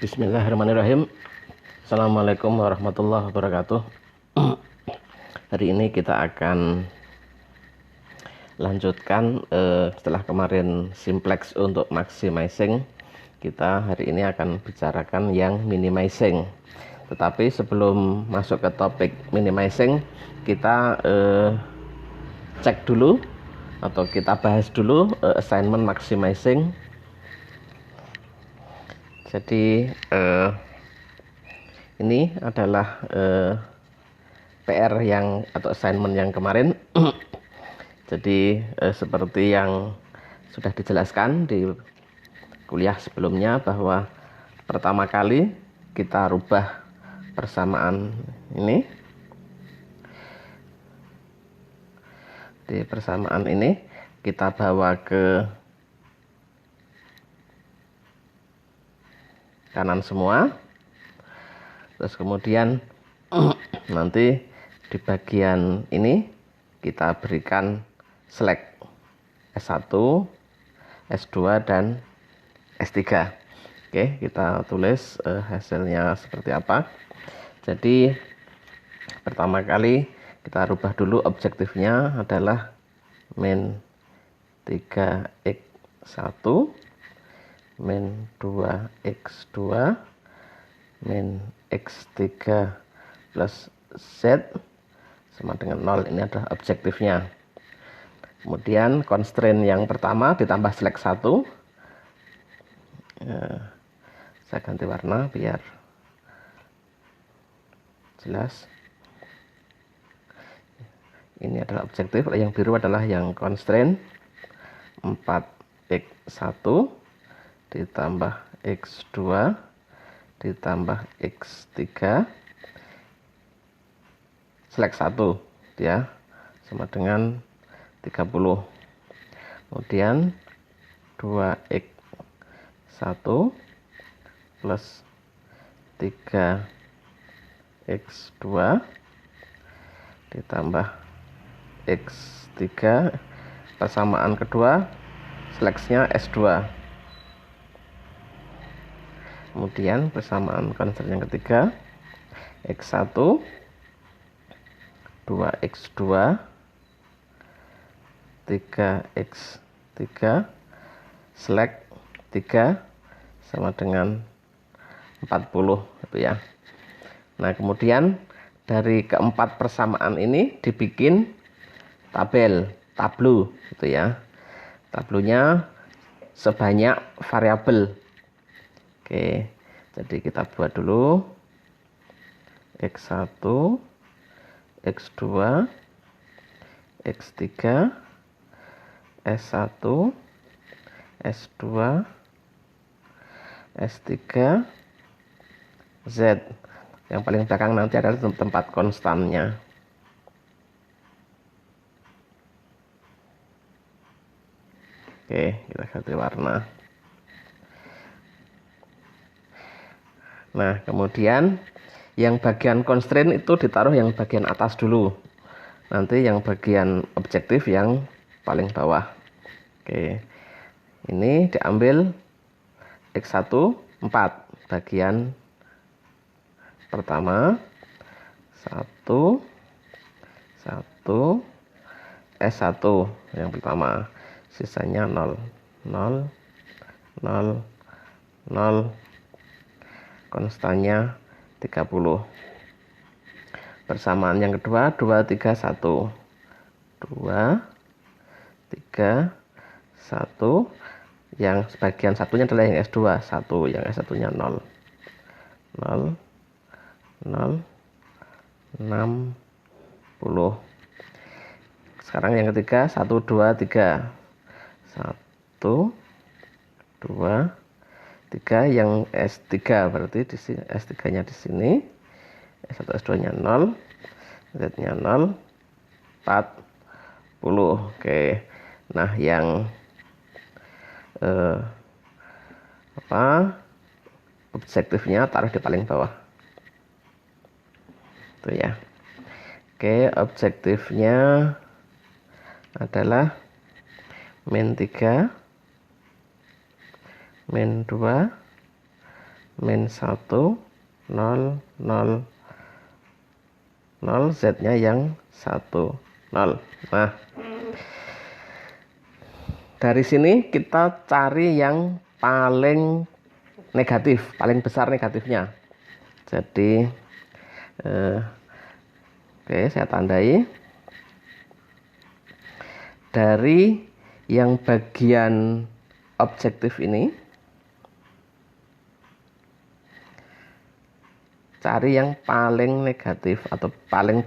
Bismillahirrahmanirrahim. Assalamualaikum warahmatullahi wabarakatuh. Hari ini kita akan lanjutkan setelah kemarin simplex untuk maximizing, kita hari ini akan bicarakan yang minimizing. Tetapi sebelum masuk ke topik minimizing, kita cek dulu atau kita bahas dulu assignment maximizing. Jadi ini adalah PR yang atau assignment yang kemarin. Jadi seperti yang sudah dijelaskan di kuliah sebelumnya, bahwa pertama kali kita rubah persamaan ini. Di persamaan ini kita bawa ke kanan semua. Terus kemudian nanti di bagian ini kita berikan select S1, S2 dan S3. Oke, kita tulis hasilnya seperti apa. Jadi pertama kali kita rubah dulu, objektifnya adalah min 3x1 min 2x2 min x3 plus z sama dengan 0. Ini adalah objektifnya. Kemudian constraint yang pertama ditambah select 1. Saya ganti warna biar jelas. Ini adalah objektif, yang biru adalah yang constraint. 4x1 ditambah x2 ditambah x3 select 1 ya, sama dengan 30. Kemudian 2x1 plus 3x2 ditambah x3, persamaan kedua selectnya S2. Kemudian persamaan constraint yang ketiga x1 2x2 3x3 select 3 sama dengan 40 itu ya. Nah, kemudian dari keempat persamaan ini dibikin tableau gitu ya. Tablunya sebanyak variabel. Oke, jadi kita buat dulu x1, x2, x3, s1, s2, s3, z. Yang paling belakang nanti adalah tempat konstannya. Oke, kita ganti warna. Nah, kemudian yang bagian constraint itu ditaruh yang bagian atas dulu. Nanti yang bagian objektif yang paling bawah. Oke. Ini diambil x1 4 bagian pertama 1 S1 yang pertama, sisanya 0 0 0 0, konstannya 30. Persamaan yang kedua 2 3 1 2 3 1, yang sebagian satunya adalah yang S2 1, yang S1 nya 0 0 0 60. Sekarang yang ketiga 1 2 3 1 2 3, yang S3 berarti di sini, S3 nya di sini, S1 S2 nya 0, Z nya 0 40. Oke. Nah, yang objektifnya taruh di paling bawah itu ya. Oke, objektifnya adalah min 3 min 2 min 1, 0, 0, 0, Z-nya yang 1, 0. Nah, dari sini kita cari yang paling negatif, paling besar negatifnya. Jadi oke, saya tandai. Dari yang bagian objektif ini, cari yang paling negatif atau paling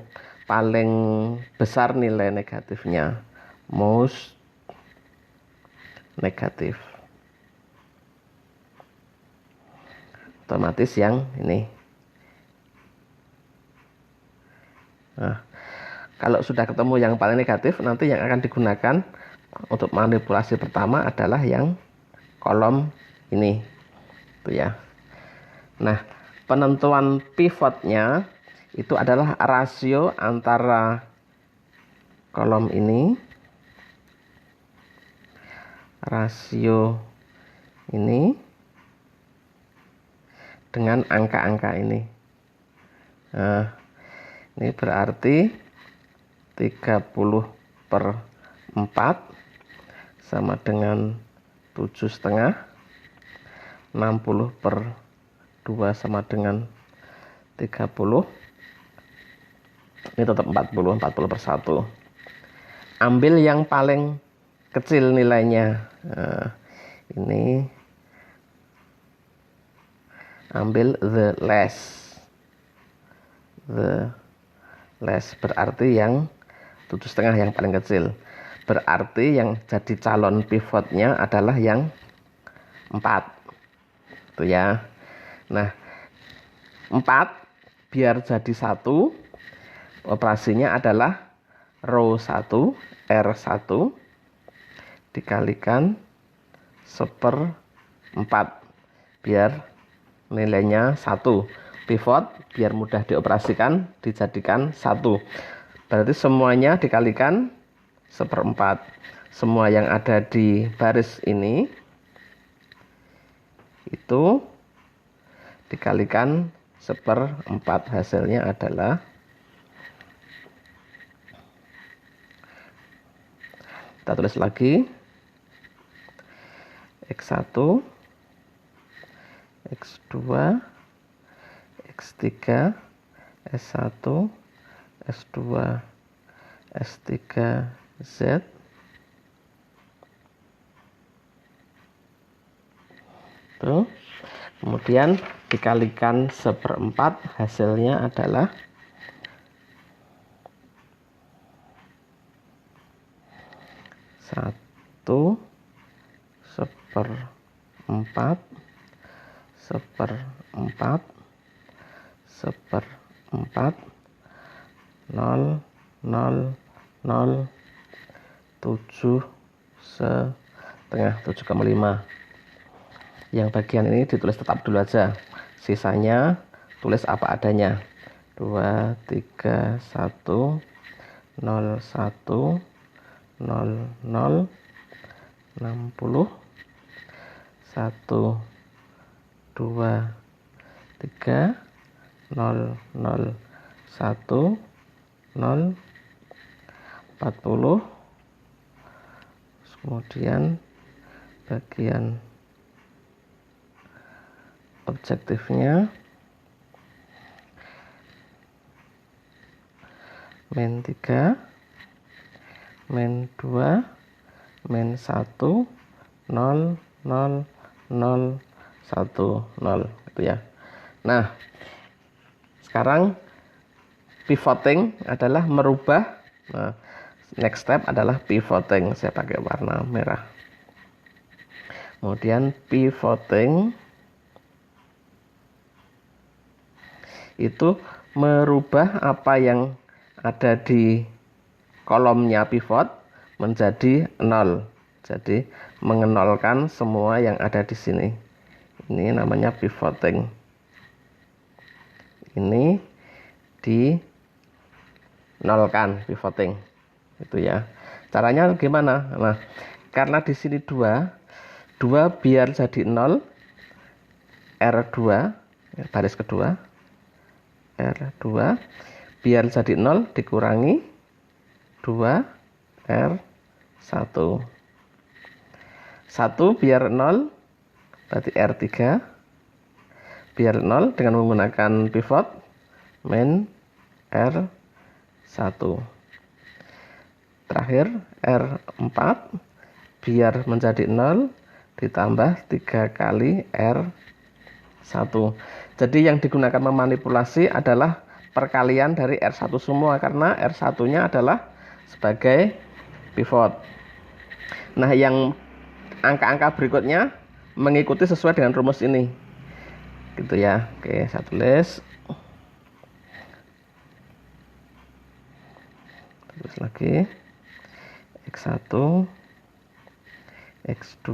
besar nilai negatifnya, most negatif. Otomatis yang ini. Nah, kalau sudah ketemu yang paling negatif, nanti yang akan digunakan untuk manipulasi pertama adalah yang kolom ini, itu ya. Nah, penentuan pivotnya itu adalah rasio antara kolom ini, rasio ini dengan angka-angka ini. Nah, ini berarti 30/4 sama dengan 7,5. 60/2 sama dengan 30. Ini tetap 40/1. Ambil yang paling kecil nilainya. Nah, ini ambil the less. The less berarti yang 7,5 yang paling kecil. Berarti yang jadi calon pivotnya adalah yang 4. Itu ya. Nah, 4 biar jadi 1, operasinya adalah row 1 R1 dikalikan 1/4 biar nilainya 1. Pivot biar mudah dioperasikan dijadikan 1. Berarti semuanya dikalikan 1/4. Semua yang ada di baris ini itu dikalikan 1/4. Hasilnya adalah, kita tulis lagi, X1, X2, X3, S1, S2, S3, Z. Tuh. Kemudian dikalikan 1/4, hasilnya adalah satu 1/4 1/4 1/4 0 0 0 7,5 7,5. Yang bagian ini ditulis tetap dulu aja, sisanya tulis apa adanya. 2, 3, 1, 0, 1, 0, 0, 60, 1, 2, 3, 0, 0, 1, 0, 40. Kemudian bagian objektifnya min 3, min 2, min 1, 0, 0, 0, 1, 0 gitu ya. Nah, sekarang pivoting adalah merubah. Nah, next step adalah pivoting. Saya pakai warna merah. Kemudian pivoting itu merubah apa yang ada di kolomnya pivot menjadi 0. Jadi mengenolkan semua yang ada di sini. Ini namanya pivoting. Ini dinolkan, pivoting. Itu ya. Caranya gimana? Nah, karena di sini 2 biar jadi 0, R2 baris kedua, R2 biar jadi 0 dikurangi 2 R1. 1 biar 0 berarti R3, biar 0 dengan menggunakan pivot min R1. Terakhir R4 biar menjadi 0 ditambah 3 kali R1. Jadi yang digunakan memanipulasi adalah perkalian dari R1 semua, karena R1 nya adalah sebagai pivot. Nah, yang angka-angka berikutnya mengikuti sesuai dengan rumus ini gitu ya. Oke, saya tulis lagi X1, X2,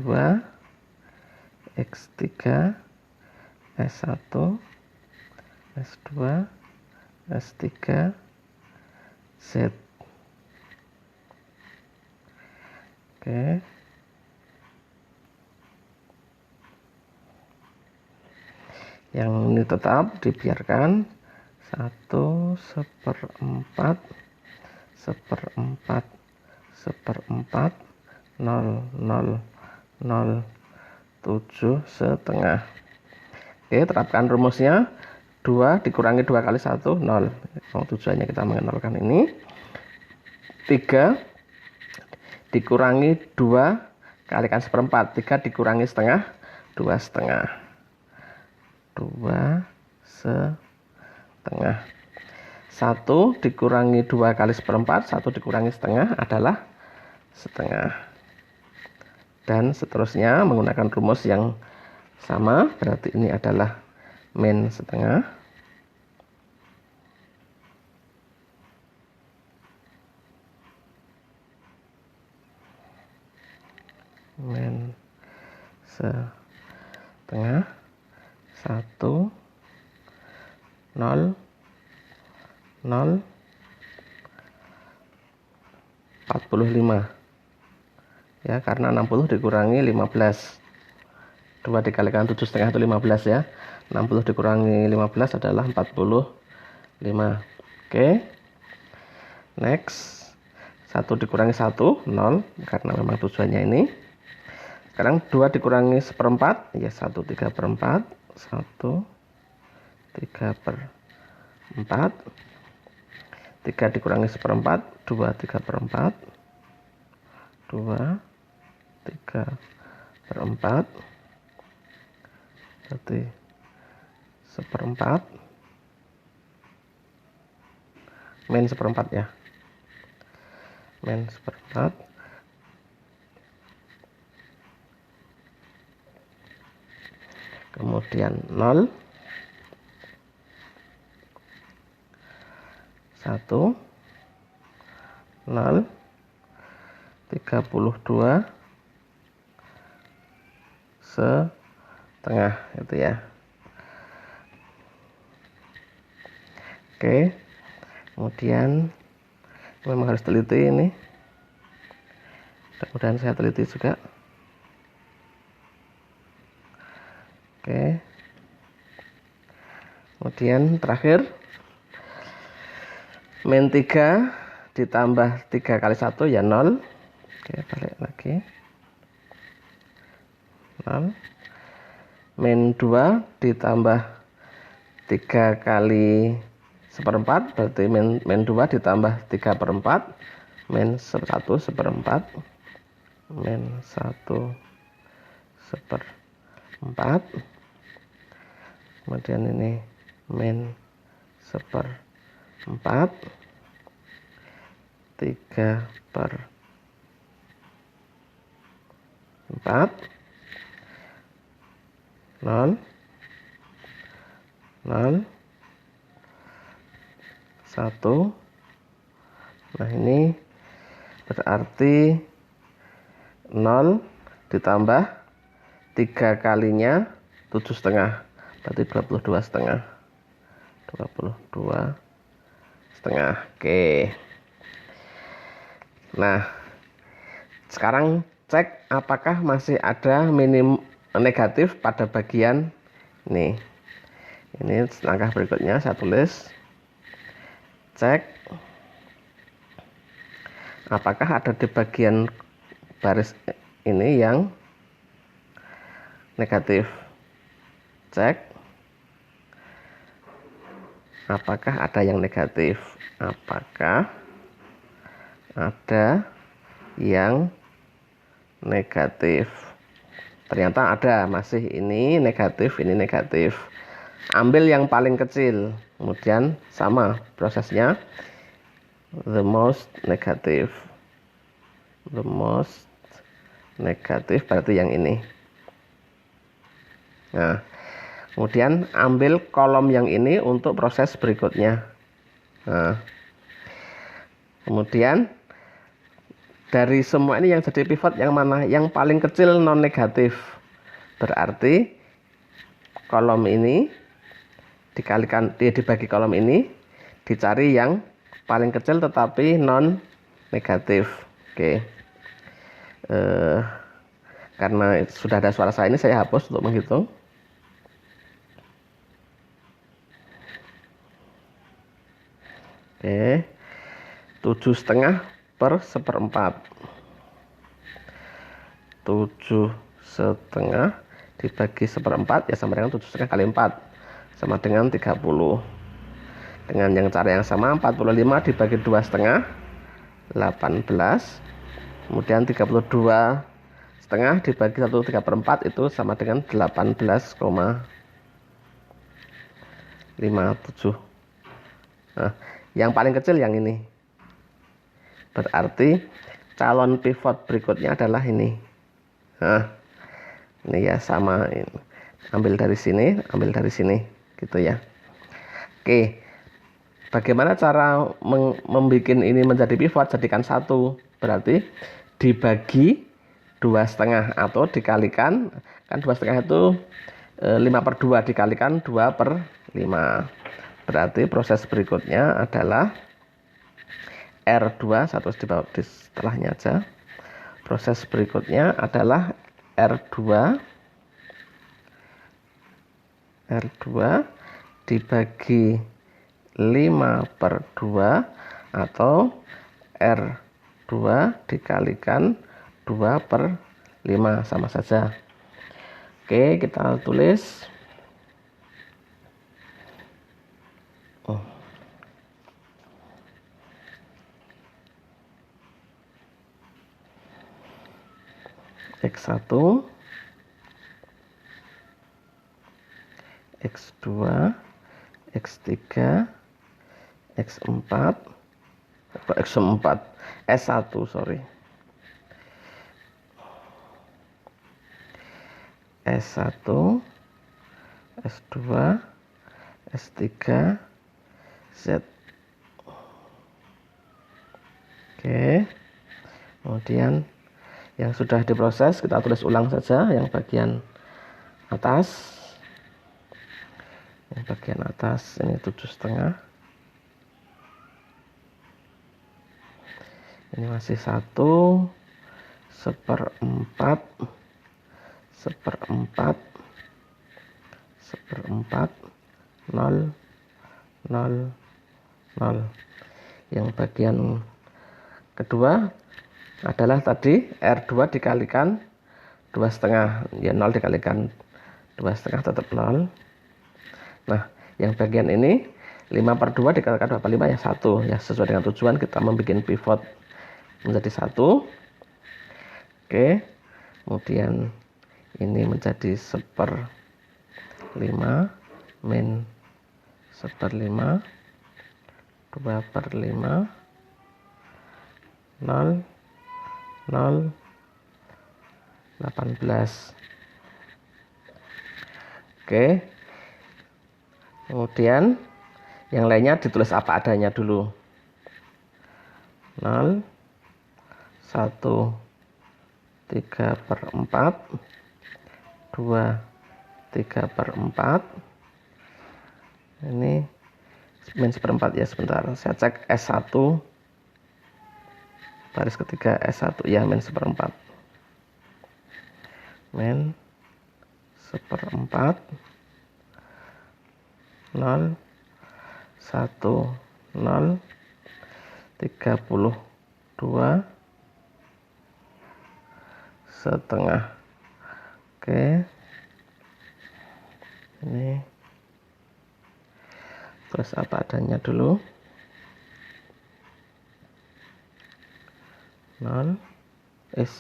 X3, S1, S2, S3, Z. Oke. Yang ini tetap dibiarkan 1/4 1/4 1/4 0,007 setengah. Oke, terapkan rumusnya. 2 dikurangi 2 kali 1 0. Tujuannya kita mengenalkan ini. 3 dikurangi 2 kalikan 1/4. 3 dikurangi setengah 2 setengah. 2 setengah. 1 dikurangi 2 kali 1/4, 1 dikurangi setengah adalah setengah. Dan seterusnya menggunakan rumus yang sama, berarti ini adalah min setengah. Min setengah 1 0 0 45 ya, karena 60 dikurangi 15, 2 dikalikan 7 setengah itu 15 ya, 60 dikurangi 15 adalah 45. Oke, next. 1 dikurangi 1 0, karena memang tujuannya ini. Sekarang 2 dikurangi 1/4 ya, 1 3/4, 1 3/4. 3 dikurangi 1/4, 2 3/4, 2 3/4, berarti 1/4 min 1/4 ya, min 1/4. Kemudian 0 1 0 32 setengah itu ya. Oke, kemudian memang harus teliti ini, mudah-mudahan saya teliti juga. Oke, kemudian terakhir min 3 ditambah 3 kali 1 ya 0. Oke, balik lagi 0. Min 2 ditambah 3 kali 1/4, berarti min 2 ditambah 3/4, min 1/4, min 1/4. Kemudian ini min 1/4, 3/4, 0 0 1. Nah, ini berarti 0 ditambah 3 kalinya 7 setengah, berarti 22 setengah. 22 setengah. Oke. Nah, sekarang cek apakah masih ada minim negatif pada bagian Nih, ini langkah berikutnya saya tulis cek apakah ada di bagian baris ini yang negatif. Cek apakah ada yang negatif. Apakah ada yang negatif? Ternyata ada, masih ini negatif, ini negatif. Ambil yang paling kecil, kemudian sama prosesnya, the most negative. The most negatif berarti yang ini. Nah, kemudian ambil kolom yang ini untuk proses berikutnya. Nah, kemudian dari semua ini yang jadi pivot yang mana? Yang paling kecil non negatif. Berarti kolom ini dikalikan dibagi kolom ini, dicari yang paling kecil tetapi non negatif. Oke. Karena sudah ada suara saya ini, saya hapus untuk menghitung. Oke. 7,5 per 1/4. 7,5 dibagi 1/4 ya sama dengan 7,5 kali 4 sama dengan 30. Dengan yang cara yang sama, 45 dibagi 2,5 18. Kemudian 32,5 dibagi 1/3/4 itu sama dengan 18,57. Nah, yang paling kecil yang ini. Berarti calon pivot berikutnya adalah ini. Nah, ini ya sama, ini. Ambil dari sini, gitu ya. Oke, bagaimana cara membuat ini menjadi pivot? Jadikan satu, berarti dibagi 2,5 atau dikalikan, kan 2,5 itu 5/2 dikalikan 2/5. Berarti proses berikutnya adalah R2, satu di bawah di setelahnya aja. Proses berikutnya adalah R2 dibagi 5/2 atau R2 dikalikan 2/5, sama saja. Oke, kita tulis. X1, X2, X3, X4, S1, sorry. S1, S2, S3, Z. Oke. Kemudian yang sudah diproses kita tulis ulang saja yang bagian atas. Yang bagian atas ini 7,5. Ini masih 1/4 0 0 0. Yang bagian kedua adalah tadi R2 dikalikan 2,5, ya 0 dikalikan 2,5 tetap 0. Nah, yang bagian ini 5/2 dikalikan 2/5 ya 1, ya sesuai dengan tujuan kita membuat pivot menjadi 1. Oke, kemudian ini menjadi 1/5 min 1/5 2/5 0 0 18. Oke, kemudian yang lainnya ditulis apa adanya dulu. 0 1 3/4 2 3/4. Ini min 1/4 ya, sebentar saya cek. S1 baris ketiga, S1 ya min 1/4 min 1/4 0, 1, 0, 32 setengah. Oke, ini terus apa adanya dulu. 0 is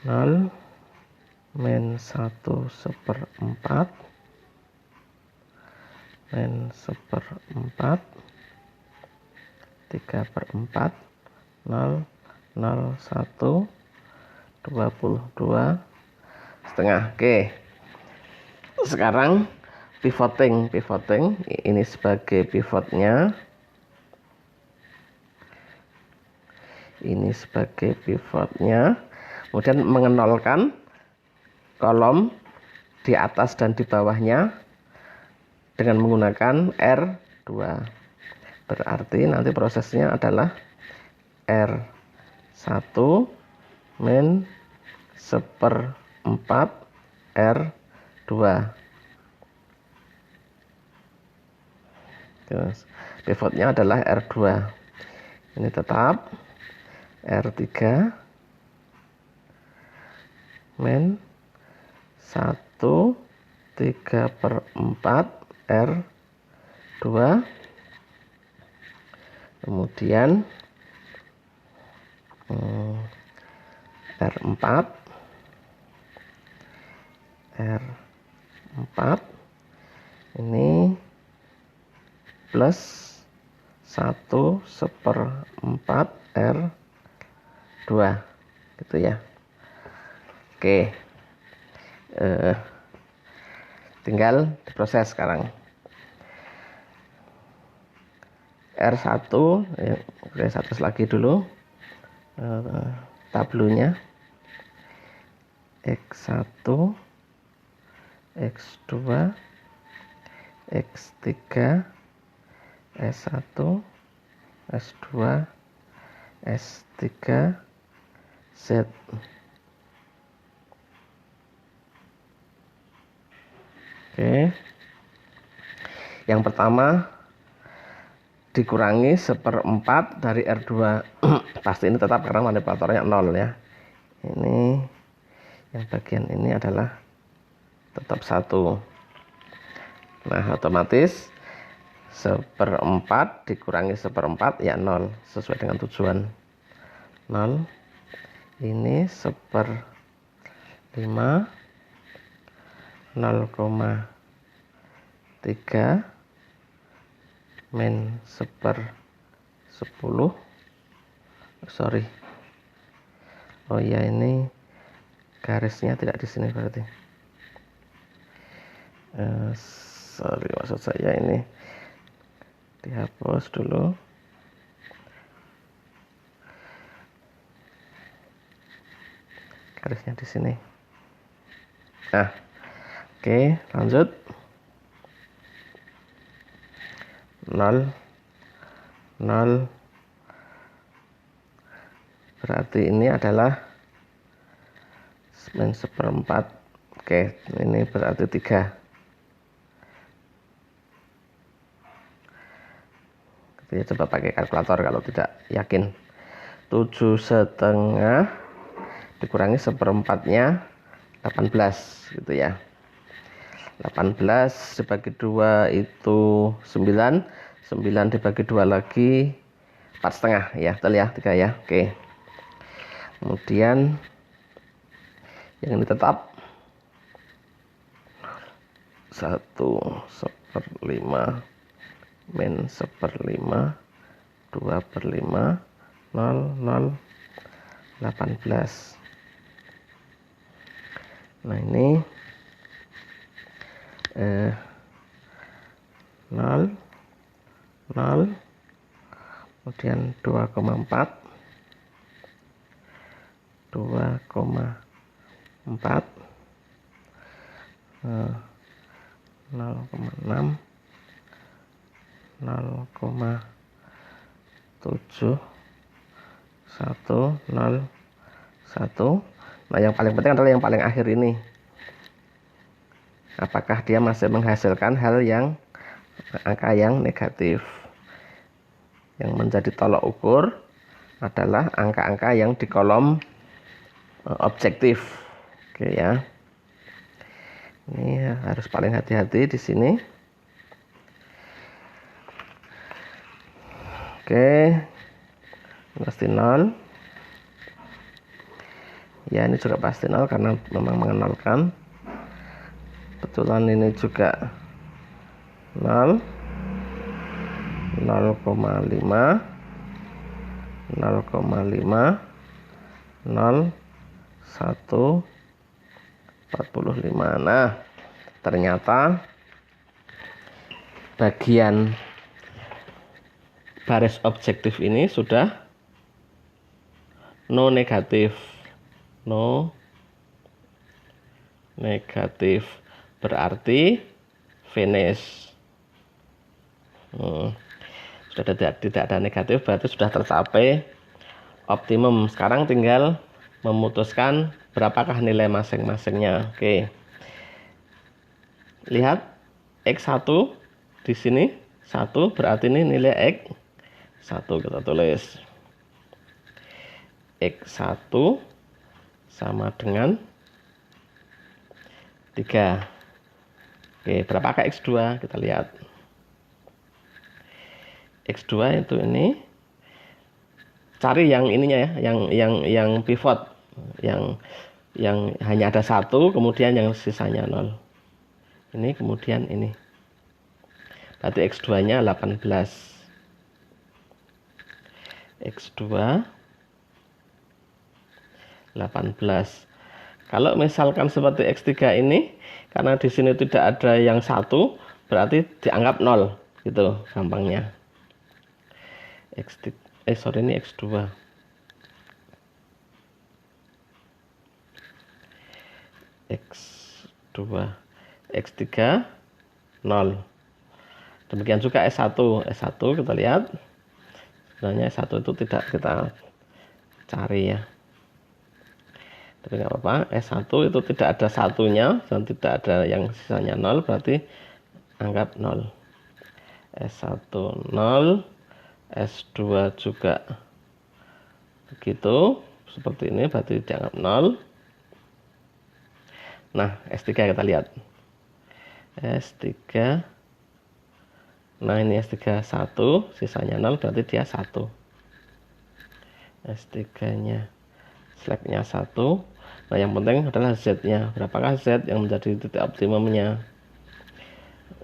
0 min 1/4 min 1/4 3/4 0, 0, 1, 22 setengah. Oke, sekarang pivoting ini sebagai pivotnya, kemudian mengenolkan kolom di atas dan di bawahnya dengan menggunakan R2. Berarti nanti prosesnya adalah R1 min 1/4 R2. Terus pivotnya adalah R2. Ini tetap R3 min 1 3/4 R2. Kemudian R4 ini plus 1/4 R2 gitu ya. Oke, tinggal diproses sekarang. R1 ya, satu lagi dulu tablonya. X1, X2, X3, S1, S2, S3, Z. Oke, yang pertama dikurangi 1/4 dari R2. Pasti ini tetap karena manipulatornya 0 ya. Ini yang bagian ini adalah tetap 1. Nah, otomatis 1/4 dikurangi 1/4 ya 0, sesuai dengan tujuan. 0 ini 1/5 0,3 min 1/10. Sorry. Oh ya, ini garisnya tidak di sini berarti. Sorry, maksud saya ini dihapus dulu. Garisnya di sini. Nah, oke, lanjut. 0, 0. Berarti ini adalah min 1/4. Oke, ini berarti 3. Kita coba pakai kalkulator kalau tidak yakin. 7,5 dikurangi 1/4-nya 18 gitu ya. 18 dibagi 2 itu 9. 9 dibagi 2 lagi 4,5 ya, betul ya, 3 ya. Oke. Kemudian yang ini tetap 1/5 min 1/5 2/5 0, 18. Nah, ini 0, 0, kemudian 2,4 0,6 0,7 1, 0, 1. Nah, yang paling penting adalah yang paling akhir ini. Apakah dia masih menghasilkan angka yang negatif? Yang menjadi tolok ukur adalah angka-angka yang di kolom objektif. Oke ya. Ini harus paling hati-hati di sini. Oke. Pasti 0. Ya, ini juga pasti 0 karena memang mengenalkan. Betulan ini juga 0, 0,5, 0,5, 0, 1, 45. Nah, ternyata bagian baris objektif ini sudah no negatif. No negatif berarti finish. Sudah tidak ada negatif, berarti sudah tercapai optimum. Sekarang tinggal memutuskan berapakah nilai masing-masingnya. Oke. Lihat X1 di sini 1, berarti ini nilai X1, kita tulis X1 sama dengan 3. Oke, berapakah X2? Kita lihat. X2 itu ini, cari yang ininya ya, yang pivot, yang hanya ada 1, kemudian yang sisanya 0. Ini kemudian ini. Berarti X2-nya 18. X2 18. Kalau misalkan seperti X3 ini, karena di sini tidak ada yang 1, berarti dianggap 0, gitu gampangnya. Ini X2. X2, X3 0. Demikian juga S1. S1 kita lihat. Sebenarnya S1 itu tidak kita cari ya. Tapi nggak apa-apa. S1 itu tidak ada satunya dan tidak ada yang sisanya 0, berarti anggap 0. S1 0. S2 juga begitu, seperti ini, berarti dianggap 0. Nah, S3 kita lihat. S3. Nah, ini S3 1, sisanya 0, berarti dia 1. S3-nya slacknya 1. Nah, yang penting adalah Z-nya. Berapakah Z yang menjadi titik optimumnya?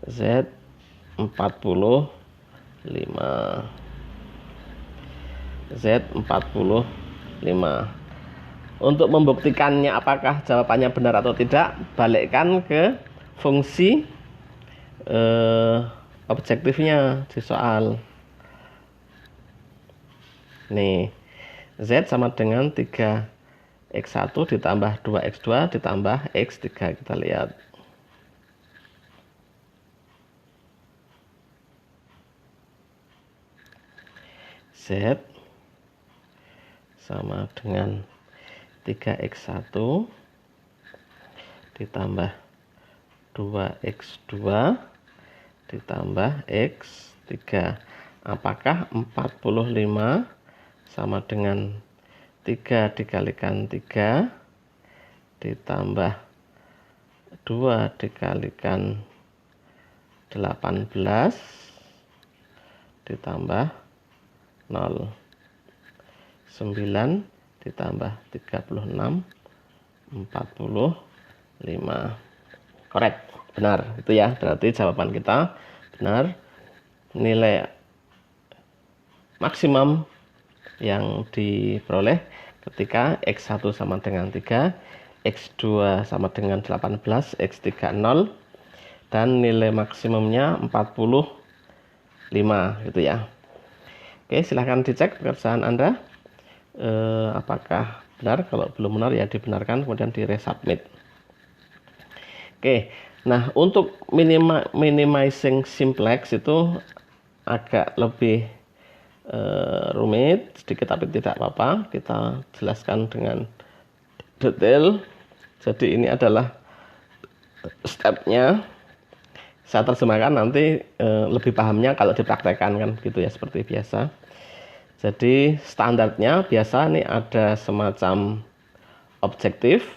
Z 45. Z 45. Untuk membuktikannya apakah jawabannya benar atau tidak, balikkan ke fungsi objektifnya di soal. Nih, Z sama dengan 3X1 ditambah 2X2 ditambah X3. Kita lihat. Z sama dengan 3X1 ditambah 2X2 ditambah X3. Apakah 45 sama dengan 3 dikalikan 3 ditambah 2 dikalikan 18 ditambah 0. 9 ditambah 36 45. Korek, benar itu ya, berarti jawaban kita benar. Nilai maksimum yang diperoleh ketika X1 sama dengan 3, X2 sama dengan 18, X3 0, dan nilai maksimumnya 45 gitu ya. Oke, silahkan dicek pekerjaan Anda apakah benar. Kalau belum benar ya dibenarkan, kemudian di resubmit. Oke, nah untuk minimizing simplex itu agak lebih rumit sedikit, tapi tidak apa-apa, kita jelaskan dengan detail. Jadi ini adalah stepnya. Saya terjemahkan, nanti lebih pahamnya kalau dipraktekkan kan gitu ya, seperti biasa. Jadi standarnya biasa nih ada semacam objektif,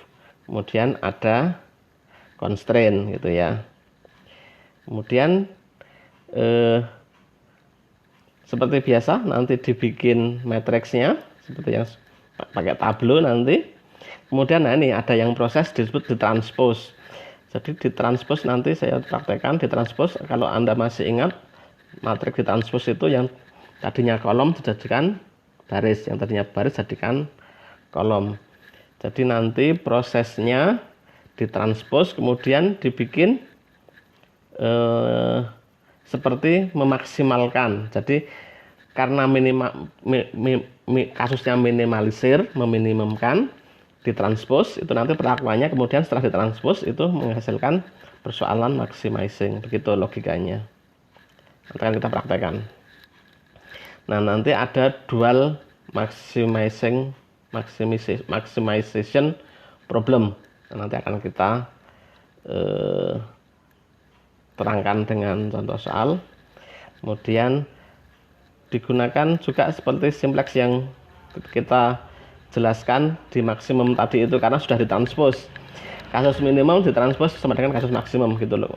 kemudian ada constraint gitu ya. Kemudian seperti biasa nanti dibikin matriksnya seperti yang pakai tableau nanti. Kemudian nah ini ada yang proses disebut ditranspose. Jadi ditranspose nanti saya praktekkan ditranspose. Kalau Anda masih ingat, matriks ditranspose itu yang tadinya kolom dijadikan baris, yang tadinya baris jadikan kolom. Jadi nanti prosesnya ditranspose kemudian dibikin seperti memaksimalkan. Jadi karena kasusnya minimalisir, meminimumkan, ditranspose itu nanti perlakuannya kemudian setelah ditranspose itu menghasilkan persoalan maximizing. Begitu logikanya. Nanti akan kita praktekkan. Nah, nanti ada dual maximization problem. Nah, nanti akan kita terangkan dengan contoh soal. Kemudian digunakan juga seperti simplex yang kita jelaskan di maksimum tadi itu, karena sudah ditranspose. Kasus minimum ditranspose sama dengan kasus maksimum gitu loh,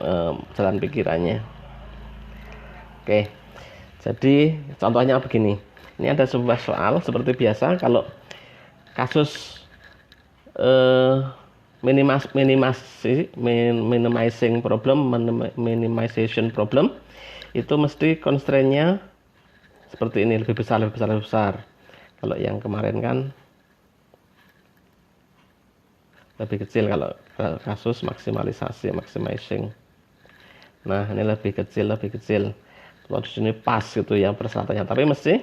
jalan pikirannya. Oke, jadi contohnya begini. Ini ada sebuah soal seperti biasa. Kalau kasus minimizing problem, minimization problem, itu mesti constraint-nya seperti ini, lebih besar. Kalau yang kemarin kan lebih kecil kalau kasus maximizing. Nah, ini lebih kecil. Kalau di sini pas gitu ya persyaratannya, tapi mesti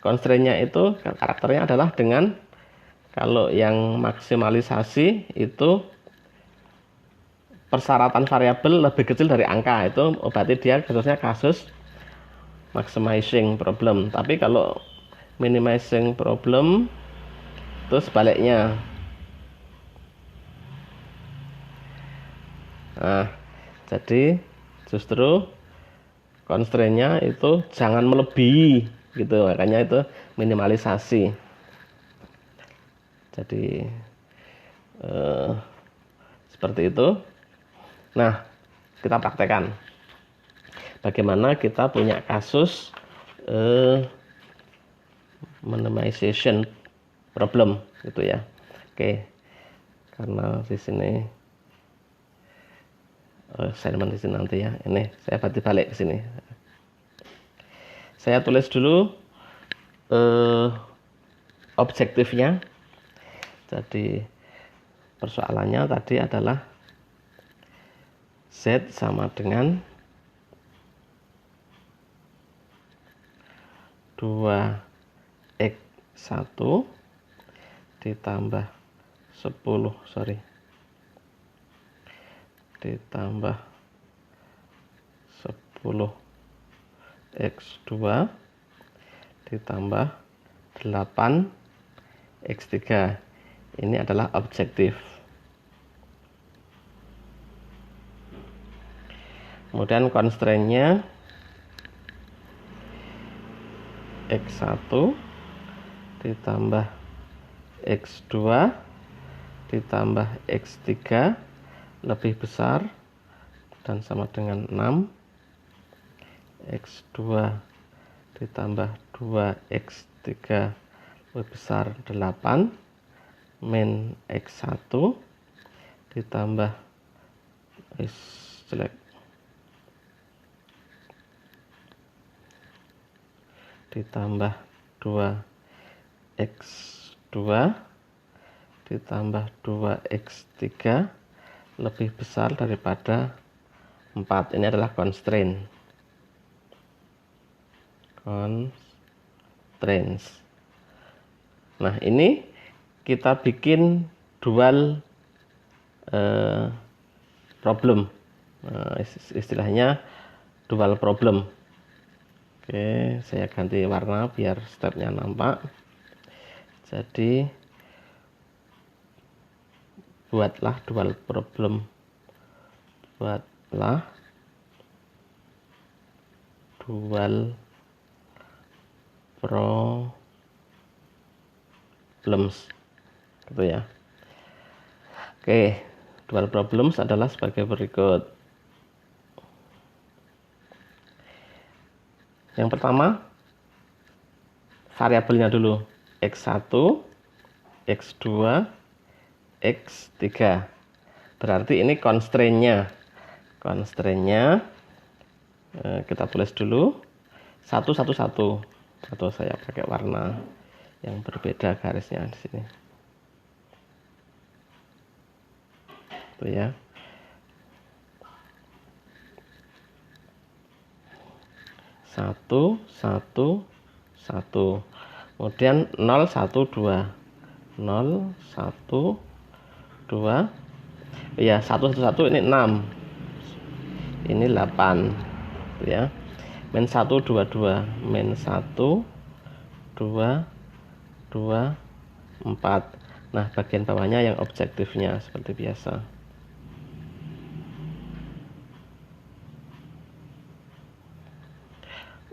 constraint-nya itu karakternya adalah dengan, kalau yang maksimalisasi itu persyaratan variabel lebih kecil dari angka, itu berarti dia kasusnya kasus maximizing problem. Tapi kalau minimizing problem itu sebaliknya. Nah, jadi justru constraint-nya itu jangan melebihi gitu, makanya itu minimalisasi. Jadi seperti itu. Nah, kita praktekkan bagaimana kita punya kasus minimization problem gitu ya. Oke, karena di sini assignment di sini nanti ya. Ini saya balik ke sini. Saya tulis dulu objektifnya. Jadi persoalannya tadi adalah Z sama dengan 2x1 ditambah 10 ditambah 10x2 ditambah 8x3. Ini adalah objektif. Kemudian constraint-nya x1 ditambah x2 ditambah x3 lebih besar dan sama dengan 6, x2 ditambah 2x3 lebih besar 8, min x1 ditambah ditambah 2x2 ditambah 2x3 lebih besar daripada 4. Ini adalah constraints. Nah, ini kita bikin dual problem. Istilahnya dual problem. Oke, saya ganti warna biar stepnya nampak. Jadi buatlah dual problem. Buatlah dual problems, gitu ya. Oke, dual problems adalah sebagai berikut. Yang pertama, variabelnya dulu, x1, x2, x3. Berarti ini constraint-nya. Kita tulis dulu 1, 1, 1. Atau saya pakai warna yang berbeda garisnya di sini. Itu ya. 1, 1, 1. Kemudian 0, 1, 2. 0, 1, 2. Ya, 1, 1, 1 ini 6. Ini 8. Itu ya. Min 1, 2, 2. Min 1, 2, 2, 4. Nah, bagian bawahnya yang objektifnya seperti biasa.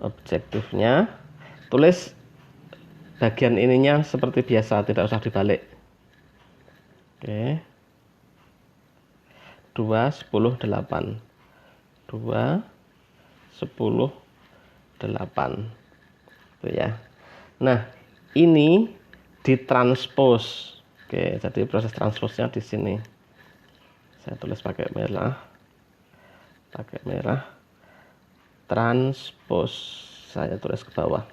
Objektifnya, tulis bagian ininya seperti biasa, tidak usah dibalik. Oke. 2, 10, 8. 2, 10, 8. Itu ya. Nah, ini ditranspos. Oke, jadi proses transposnya di sini. Saya tulis pakai merah. Transpos. Saya tulis ke bawah.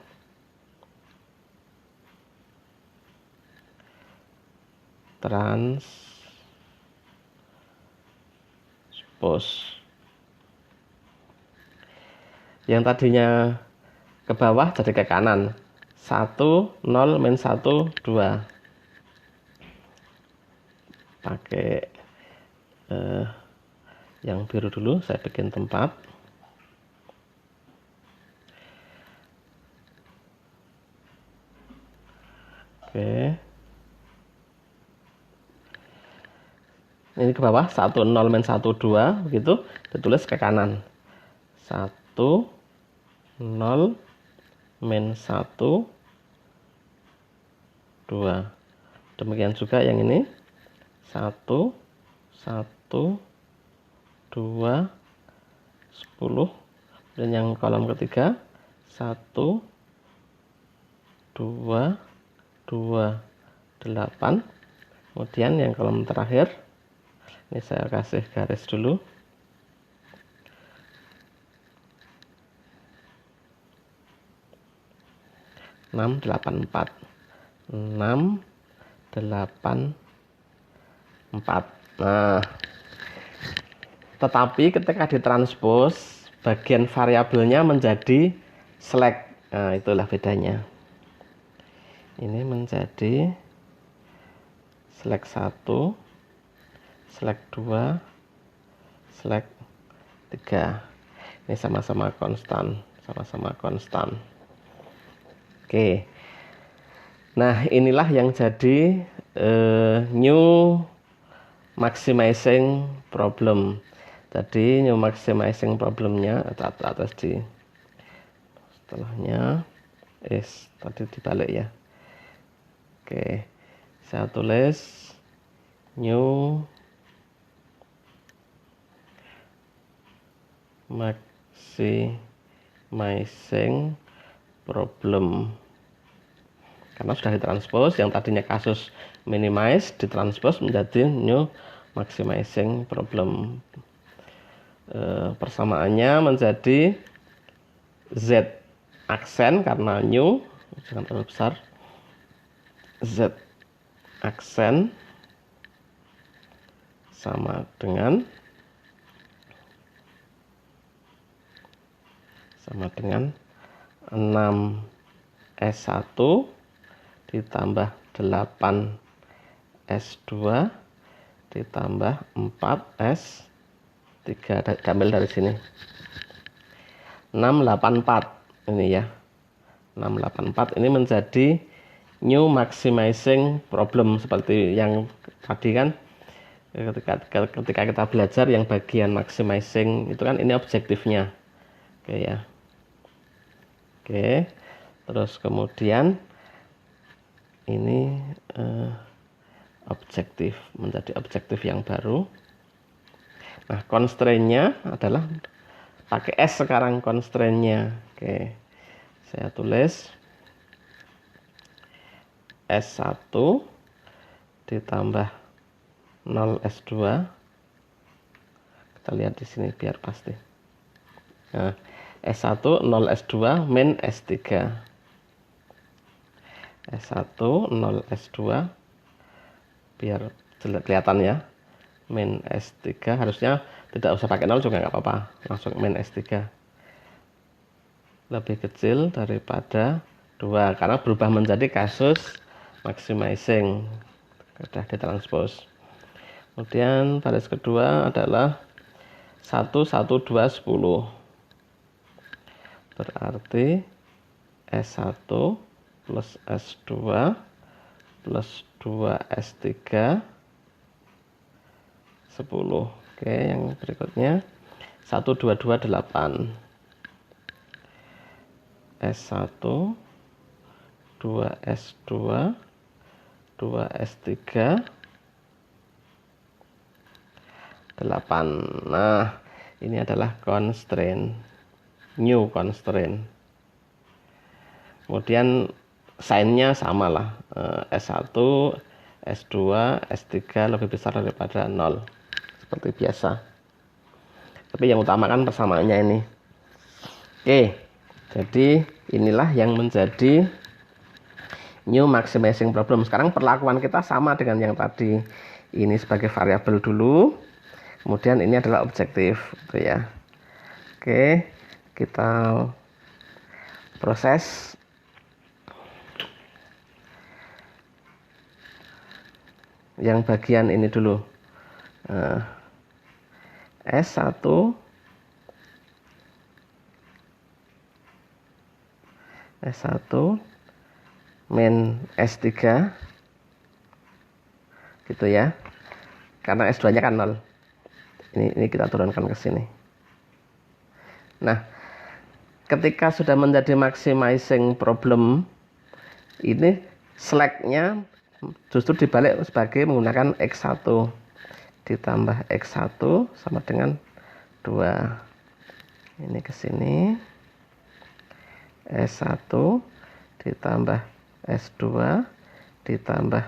Transpos. Yang tadinya ke bawah jadi ke kanan. 1, 0, min 1, 2. Pakai yang biru dulu, saya bikin tempat. Oke. Ini ke bawah, 1, 0, min 1, 2. Begitu, ditulis ke kanan. 1, 0, min 1, 2. Demikian juga yang ini. 1, 1, 2, 10. Dan yang kolom ketiga, 1, 2, 2, 8. Kemudian yang kolom terakhir, ini saya kasih garis dulu. 6, 8, 4. 6, 8, 4. Nah, tetapi ketika ditranspos, bagian variabelnya menjadi slack. Nah, itulah bedanya. Ini menjadi slack 1, slack 2, slack 3. Ini sama-sama konstan. Oke. Nah, inilah yang jadi new maximizing problem. Jadi new maximizing problemnya atas di setelahnya tadi dibalik ya. Oke, saya tulis new maximizing problem. Karena sudah ditranspos, yang tadinya kasus minimize ditranspos menjadi new maximizing problem. Persamaannya menjadi Z aksen karena new, jangan terlalu besar. Z aksen sama dengan 6 S1 ditambah 8 S2 ditambah 4 S3. Ambil dari sini 684 ini ya. 684 ini menjadi new maximizing problem seperti yang tadi kan. Ketika kita belajar yang bagian maximizing itu kan ini objektifnya. Oke ya. Oke. Terus kemudian ini objektif menjadi objektif yang baru. Nah, constraint-nya adalah pakai S sekarang constraint-nya. Oke. Saya tulis S1 ditambah 0 S2. Kita lihat di sini biar pasti. Nah, S1 0 S2 min S3. S1 0 S2 biar kelihatan ya. Min S3 harusnya tidak usah pakai 0 juga nggak apa-apa. Langsung min S3. Lebih kecil daripada 2 karena berubah menjadi kasus maximizing. Sudah ditranspose. Kemudian baris kedua adalah 1 1 2 10. Berarti S1 plus S2 plus 2 S3 10. Oke, yang berikutnya 1 2 2 8. S1 2 S2 2 S3 8. Nah, ini adalah constraint, new constraint. Kemudian sign-nya sama lah, S1, S2, S3 lebih besar daripada 0 seperti biasa. Tapi yang utama kan persamaannya ini. Oke, jadi inilah yang menjadi new maximizing problem. Sekarang perlakuan kita sama dengan yang tadi. Ini sebagai variabel dulu. Kemudian ini adalah objektif, gitu ya. Oke, kita proses. Yang bagian ini dulu. S1 min S3 gitu ya. Karena S2-nya kan 0. Ini kita turunkan ke sini. Nah, ketika sudah menjadi maximizing problem, ini slack-nya justru dibalik sebagai menggunakan X1 ditambah X1 sama dengan 2. Ini ke sini. S1 ditambah S2 ditambah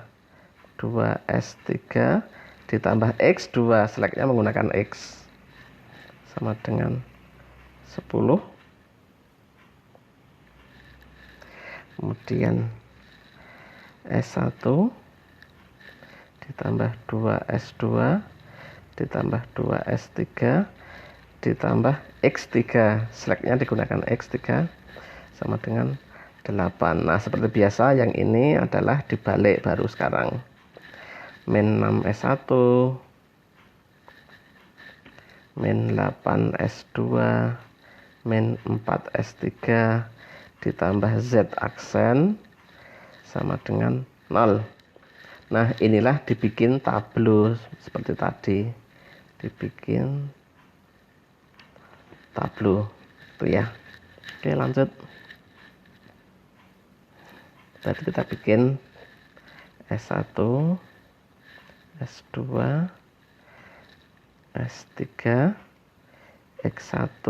2S3 ditambah X2, slack-nya menggunakan X sama dengan 10. Kemudian S1 ditambah 2S2 ditambah 2S3 ditambah X3, slack-nya digunakan X3 sama dengan 8. Nah, seperti biasa yang ini adalah dibalik baru sekarang. Min 6S1 min 8S2 min 4S3 ditambah Z aksen sama dengan 0. Nah, inilah dibikin tableau seperti tadi. Dibikin tableau itu ya. Oke, lanjut. Tadi kita bikin S1 S2 S3 X1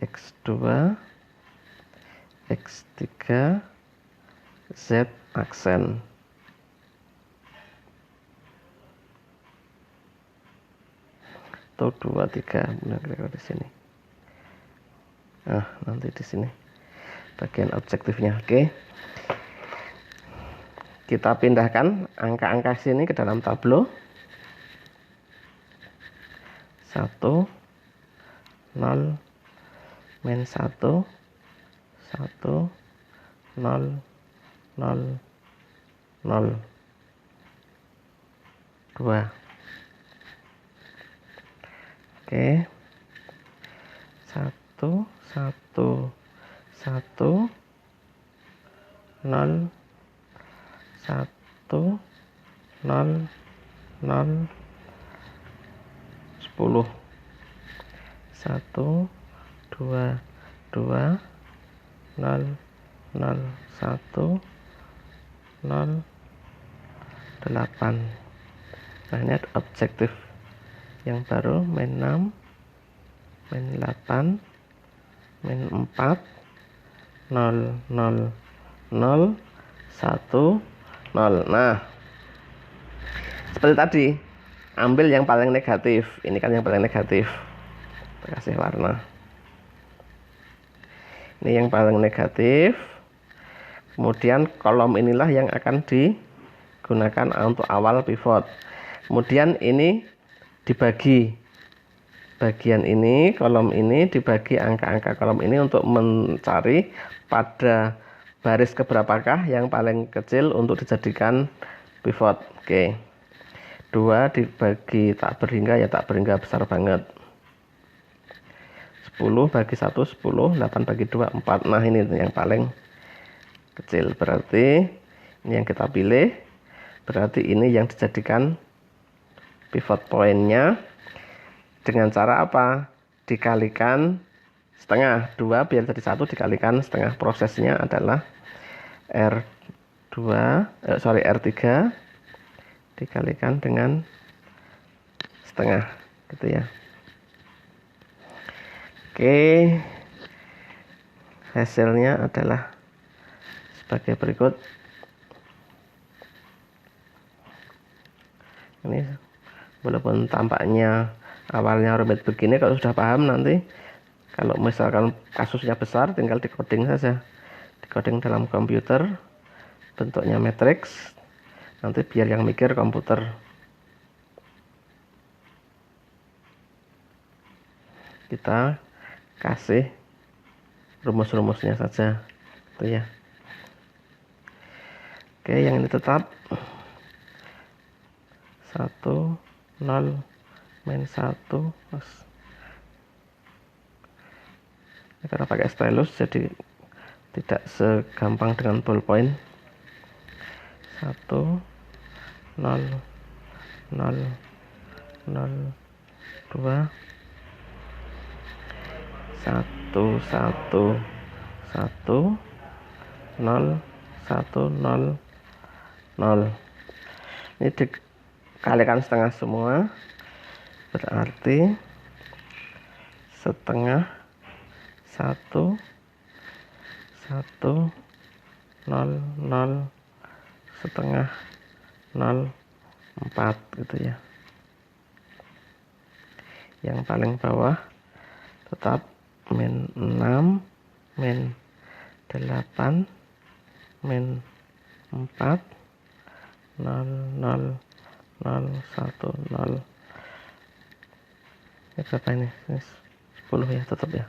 X2 X3 Z aksen. Itu 2 3 benar kira-kira di sini. Nah, nanti di sini bagian objektifnya. Oke. Kita pindahkan angka-angka sini ke dalam tableau. 1 0 min 1 1 0 0 0 2. Oke. 1 1 1 0 1 0 0, 10, 1, 2, 2, 0, 0, 1, 0, 8. Nah, ini ada objektif yang baru, min 6, min 8, min 4, 0, 0, 0, 1, 0. Nah, seperti tadi, ambil yang paling negatif. Ini kan yang paling negatif. Kita kasih warna. Ini yang paling negatif. Kemudian kolom inilah yang akan digunakan untuk awal pivot. Kemudian ini dibagi. Bagian ini, kolom ini dibagi angka-angka kolom ini untuk mencari pada baris keberapakah yang paling kecil untuk dijadikan pivot. Oke. 2 dibagi tak berhingga, ya tak berhingga besar banget. 10 bagi 1, 10, 8 bagi 2, 4. Nah, ini yang paling kecil. Berarti ini yang kita pilih. Berarti ini yang dijadikan pivot pointnya. Dengan cara apa? Dikalikan setengah. 2 biar jadi 1 dikalikan setengah. Prosesnya adalah R3 dikalikan dengan setengah, gitu ya. Oke, hasilnya adalah sebagai berikut. Ini walaupun tampaknya awalnya rumit begini, kalau sudah paham nanti, kalau misalkan kasusnya besar, tinggal decoding saja. Decoding dalam komputer, bentuknya matriks. Nanti biar yang mikir komputer. Kita kasih rumus-rumusnya saja, itu ya. Oke, yang ini tetap 1, 0, min 1. Karena pakai stylus jadi tidak segampang dengan ballpoint. 1, 0, 0, 0, 2, 1, 1, 1, 0, 1, 0, 0. Ini dikalikan setengah semua, berarti setengah 1, 1, 0, 0, setengah 0, 4, gitu ya. Yang paling bawah tetap min 6, min 8, min 4, 0, 0, 0, 1, 0. Ini berapa ini? 10 ya, tetap ya.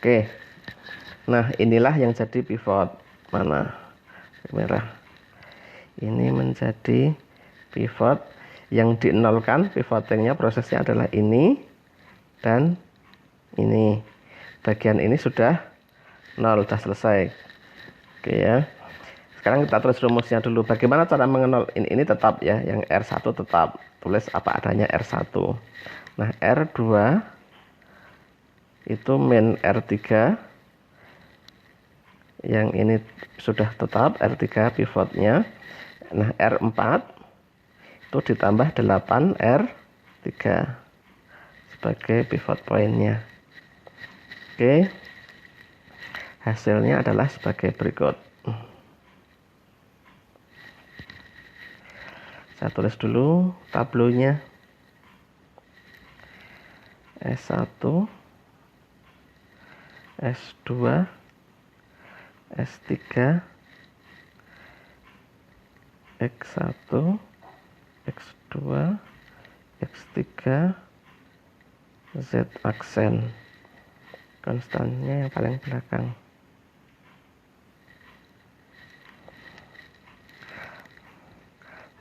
Oke. Nah, inilah yang jadi pivot. Mana? Merah. Ini menjadi pivot yang di-nolkan. Pivotingnya prosesnya adalah ini dan ini. Bagian ini sudah 0, sudah selesai. Oke ya. Sekarang kita tulis rumusnya dulu. Bagaimana cara mengenal ini tetap ya, yang R1 tetap. Tulis apa adanya R1. Nah, R2 itu min R3. Yang ini sudah tetap R3 pivotnya. Nah, R4 itu ditambah 8 R3 sebagai pivot pointnya. Oke. Hasilnya adalah sebagai berikut. Saya tulis dulu tablonya. S1, S2, S3, X1, X2, X3, Z aksen. Konstannya yang paling belakang.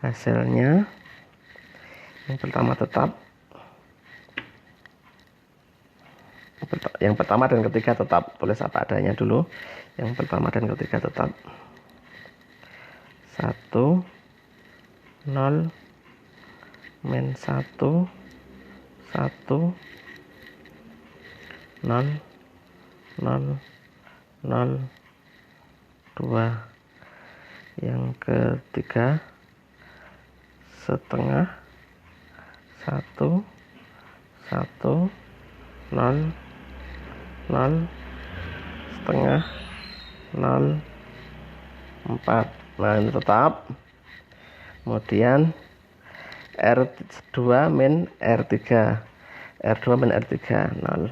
Hasilnya yang pertama tetap, yang pertama dan ketiga tetap. Tulis apa adanya dulu. Yang pertama dan ketiga tetap. 1, 0, min 1 1 0 0 0 2. Yang ketiga setengah 1 1 0 0 setengah 0 4. Nah ini tetap. Kemudian R2 min R3 R2 min R3 0.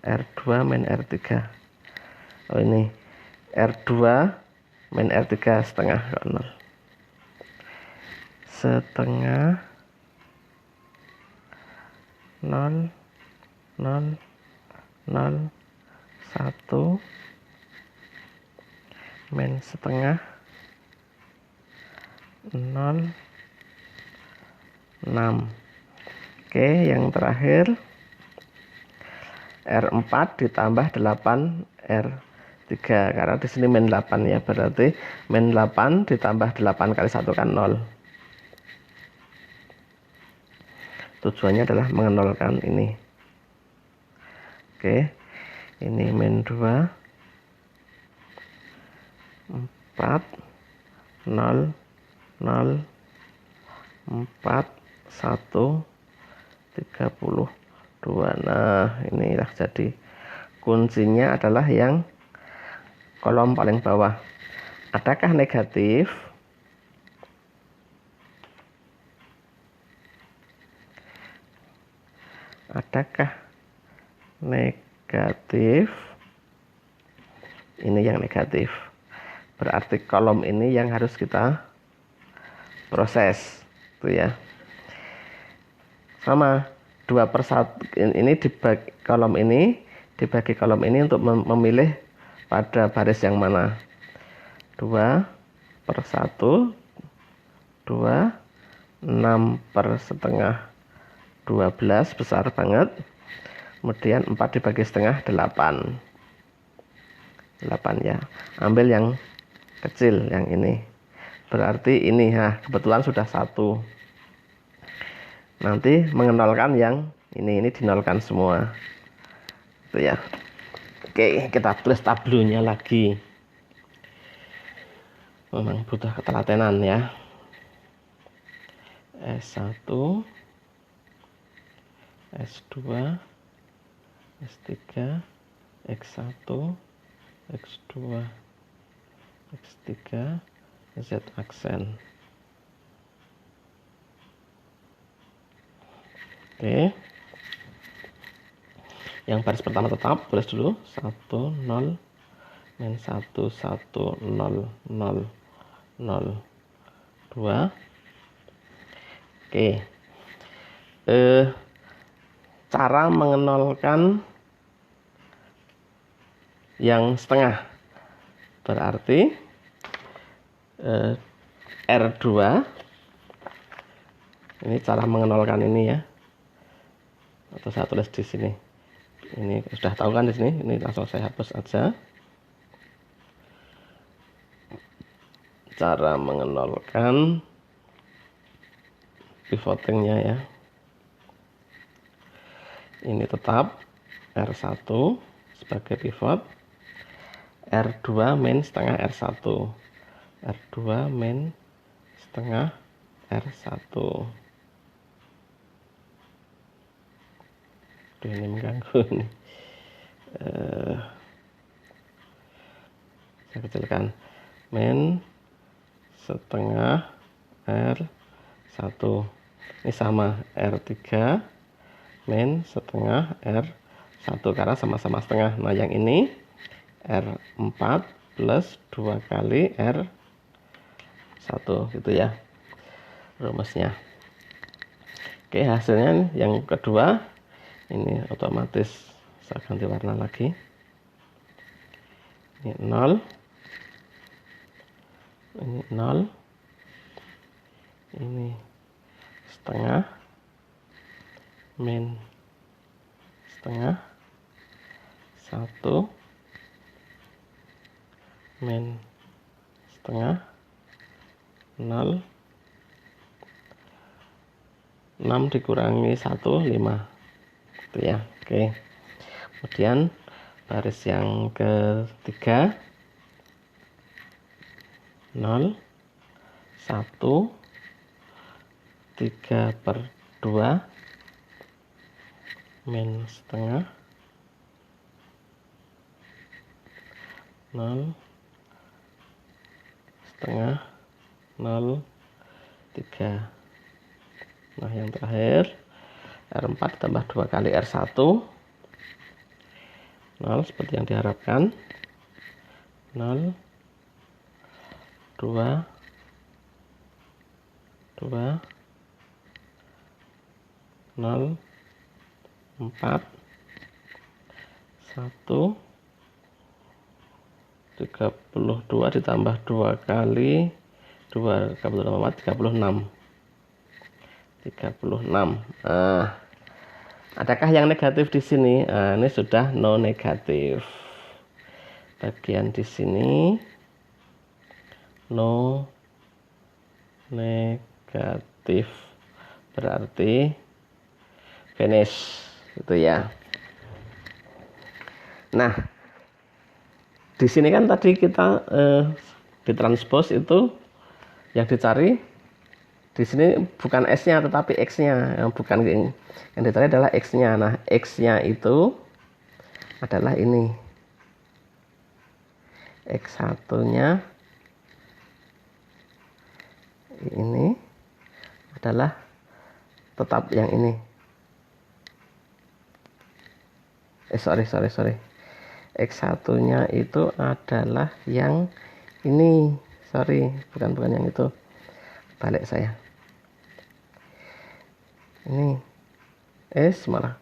R2 min R3. Oh ini R2 min R3 setengah 0 setengah 0 0 0 1 min setengah 0 6. Oke, yang terakhir R4 ditambah 8 R3 karena di sini min 8 ya, berarti min 8 ditambah 8 kali 1 kan 0. Tujuannya adalah mengenolkan ini. Oke, ini min 2 4 0 0 4 1 32. Nah inilah jadi kuncinya adalah yang kolom paling bawah. Adakah negatif? Adakah negatif? Ini yang negatif. Berarti kolom ini yang harus kita proses, tuh ya. Sama 2/1 ini dibagi kolom ini untuk memilih pada baris yang mana. 2/1 2 6/setengah 12 besar banget. Kemudian 4 dibagi setengah 8 ya. Ambil yang kecil yang ini. Berarti ini kebetulan sudah 1. Nanti mengenolkan yang ini dinolkan semua. Itu ya. Oke, kita tulis tablonya lagi. Memang butuh ketelatenan ya. S1 S2 S3 X1 X2 X3 Z aksen. Oke. Yang baris pertama tetap tulis dulu 1 0 min 1 1 0 0 0 2. Oke. Cara mengenolkan yang setengah berarti R2 ini cara mengenolkan ini ya, atau saya tulis di sini. Ini sudah tahu kan di sini, ini langsung saya hapus aja. Cara mengenolkan pivotingnya ya. Ini tetap R1 sebagai pivot, R2 min setengah R1, R2 min setengah R1. Ini mengganggu nih. Saya kecilkan. Min setengah R1. Ini sama R3 min setengah R1 karena sama-sama setengah. Nah yang ini R4 plus 2 kali R1 gitu ya rumusnya. Oke, hasilnya yang kedua ini otomatis saya ganti warna lagi. Ini 0, ini 0, ini setengah min setengah 1 min setengah 0, 6 dikurangi 1, 5. Itu ya. Oke. Kemudian baris yang ketiga 0, 1, 3/2 min setengah 0, setengah 0, 3. Nah yang terakhir R4 tambah 2 kali R1 0 seperti yang diharapkan 0, 2, 2, 0, 4, 1, 32 ditambah 2 kali 2 36, 36. Nah, adakah yang negatif di sini? Nah, ini sudah no negatif. Bagian di sini no negatif. Berarti finish gitu ya. Nah, di sini kan tadi kita ditranspos itu yang dicari di sini bukan S-nya tetapi X-nya, bukan yang dicari adalah X-nya. Nah, X-nya itu adalah ini. X1-nya ini adalah tetap yang ini. Sorry. X1-nya itu adalah yang ini. Sorry, bukan yang itu. Balik saya. Ini malah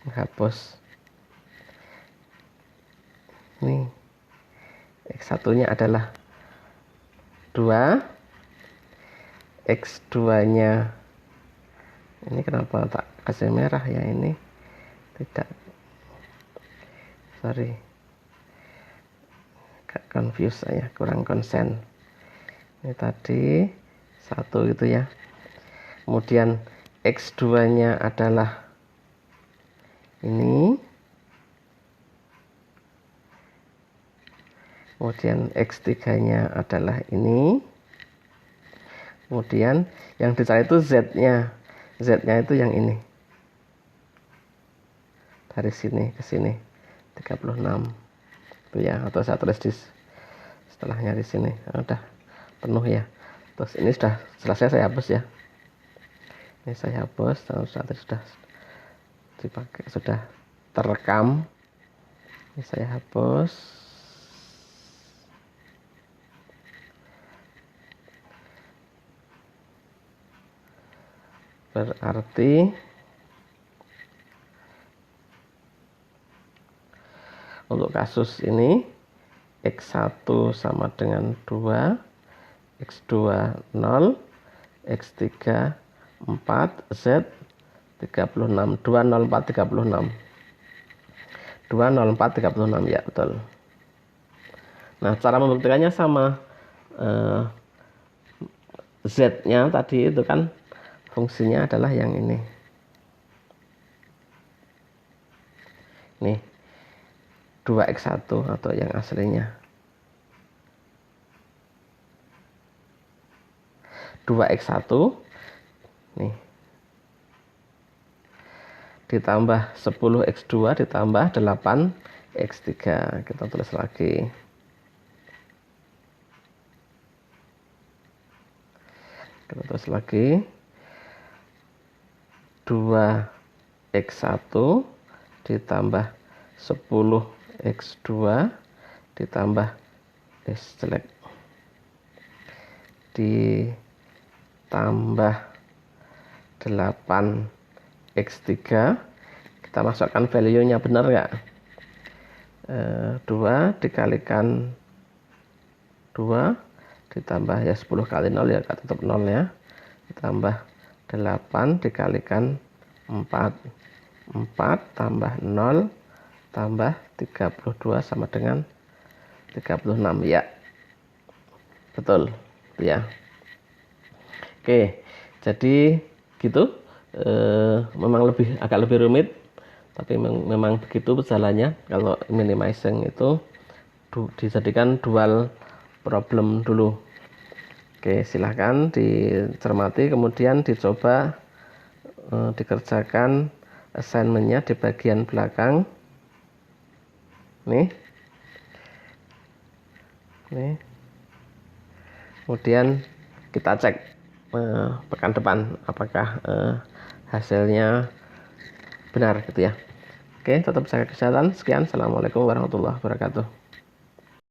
menghapus. Ini X1-nya adalah 2, X2-nya ini kenapa tak kasih merah ya, ini tidak, sorry, confuse saya, kurang konsen. Ini tadi 1 gitu ya. Kemudian X2-nya adalah ini. Kemudian X3-nya adalah ini. Kemudian yang dicari itu Z-nya. Z-nya itu yang ini. Dari sini ke sini 36. Itu ya, atau saya tulis di setelahnya di sini. Nah, udah penuh ya. Terus ini sudah selesai, saya hapus ya. Ini saya hapus, sudah dipakai, sudah terekam. Ini saya hapus. Berarti untuk kasus ini X1 sama dengan 2, X2 0, X3 4, Z 36, 204 36. 204 36 ya, betul. Nah, cara membuktikannya sama. Z-nya tadi itu kan fungsinya adalah yang ini. Nih, 2x1 atau yang aslinya. 2x1 nih ditambah 10x2 ditambah 8x3. Kita tulis lagi. Kita tulis lagi. 2x1 ditambah 10x2 ditambah jelek ditambah 8x3. Kita masukkan value-nya, benar nggak? 2 dikalikan 2 ditambah ya 10 kali 0 ya, tetap 0 ya, ditambah 8 dikalikan 4 tambah 0 tambah 32 sama dengan 36 ya, betul ya. Oke, jadi gitu. Memang agak lebih rumit, tapi memang begitu jalannya. Kalau minimizing itu dijadikan dual problem dulu. Oke, silahkan dicermati, kemudian dicoba dikerjakan assignmentnya di bagian belakang. Nih, kemudian kita cek pekan depan apakah hasilnya benar gitu ya. Oke, tetap jaga kesehatan. Sekian, assalamualaikum warahmatullahi wabarakatuh.